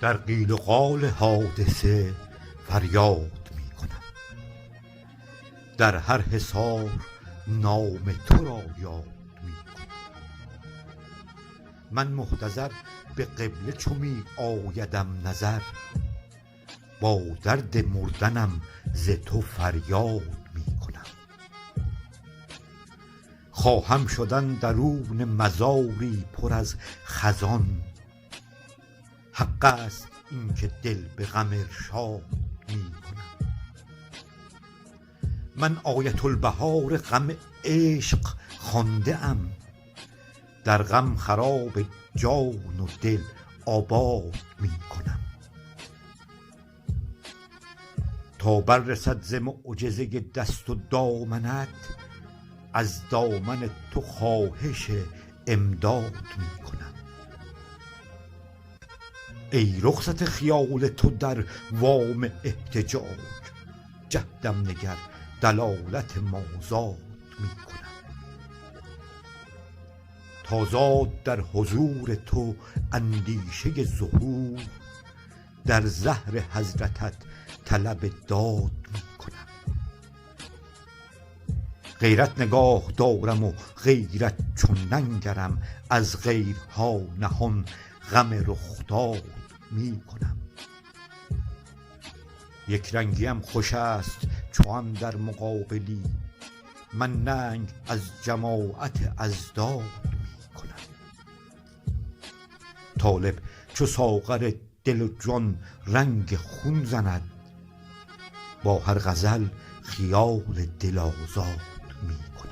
در قیل و قال حادثه فریاد می کنم، در هر حصار نام تو را یاد می کنم. من محتضر به قبله چو می آیدم نظر، با درد مردنم ز تو فریاد می کنم. خواهم شدن درون مزاری پر از خزان، حق است این که دل به غم ارشاد می کنم. من آیت البهار غم عشق خوانده ام، در غم خراب جان و دل آباد می کنم. تا بررسد ز معجزه دست و دامنت، از دامن تو خواهش امداد می کنم. ای رخصت خیال تو در وام احتجاج، جهدم نگر دلالت مازاد می کنم. تا زاد در حضور تو اندیشه ظهور، در زهر حضرتت طلب داد می کنم. غیرت نگاه دارم و غیرت چون ننگرم، از غیرها نهان غم رخداد می کنم. یک رنگیم خوش است چو اندر مقابلی، من ننگ از جماعت اضداد می کنم. طالب چو ساغر دل و جان رنگ خون زند، با هر غزل خیال دل آزاد می کنم.